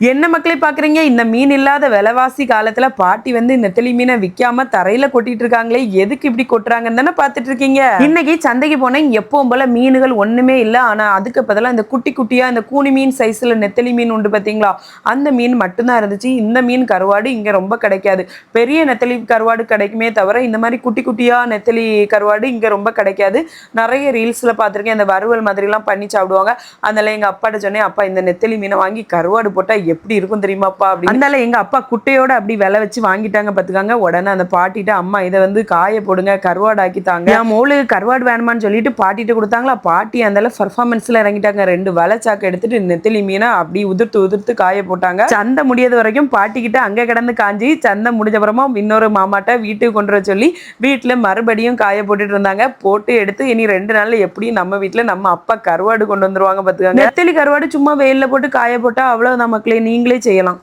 என்ன மக்களே பாக்குறீங்க, இந்த மீன் இல்லாத விலைவாசி காலத்துல பாட்டி வந்து நெத்தலி மீனை விக்காம தரையில கொட்டிட்டு இருக்காங்களே, எதுக்கு இப்படி கொட்டுறாங்கன்னு தானே பாத்துட்டு இருக்கீங்க. இன்னைக்கு சந்தைக்கு போனேன், எப்பவும் போல மீன்கள் ஒண்ணுமே இல்ல. ஆனா அதுக்கு பதிலா இந்த குட்டி குட்டியா இந்த கூனி மீன் சைஸ்ல நெத்தலி மீன் உண்டு பாத்தீங்களா, அந்த மீன் மட்டும்தான் இருந்துச்சு. இந்த மீன் கருவாடு இங்க ரொம்ப கிடைக்காது. பெரிய நெத்தலி கருவாடு கிடைக்குமே தவிர இந்த மாதிரி குட்டி குட்டியா நெத்தலி கருவாடு இங்க ரொம்ப கிடைக்காது. நிறைய ரீல்ஸ்ல பாத்திருக்கேன், இந்த வறுவல் மாதிரி எல்லாம் பண்ணி சாப்பிடுவாங்க. அதனால எங்க அப்பாட்ட சொன்னேன், அப்பா இந்த நெத்தலி மீனை வாங்கி கருவாடு போட்டா எப்படி இருக்கும் தெரியுமாப்பா அப்படி. அதனால எங்க அப்பா குட்டையோட அப்படி விலை வச்சு வாங்கிட்டாங்க பாத்துக்காங்க. உடனே அந்த பாட்டிட்ட, அம்மா இதை வந்து காய போடுங்க, கருவாடு ஆக்கித்தாங்க. என் மோளுக்கு கருவாடு வேணுமான்னு சொல்லிட்டு பாட்டிட்ட கொடுத்தாங்களா. பாட்டி அந்த பர்ஃபார்மன்ஸ்ல இறங்கிட்டாங்க. 2 வலைச்சாக்கு எடுத்துட்டு நெத்திலி மீனை அப்படி உதிர்த்து உதிர்த்து காய போட்டாங்க. சந்தை முடியாத வரைக்கும் பாட்டி கிட்ட அங்க கிடந்து காஞ்சி, சந்தை முடிஞ்ச அப்புறமா இன்னொரு மாமாட்ட வீட்டுக்கு கொண்டு வர சொல்லி வீட்டுல மறுபடியும் காய போட்டுட்டு இருந்தாங்க. போட்டு எடுத்து இனி 2 நாள்ல எப்படியும் நம்ம வீட்டுல நம்ம அப்பா கருவாடு கொண்டு வந்துருவாங்க பாத்துக்காங்க. நெத்திலி கருவாடு சும்மா வெயில்ல போட்டு காய போட்டா அவ்வளவு நமக்கு நீங்களே செய்யலாம்.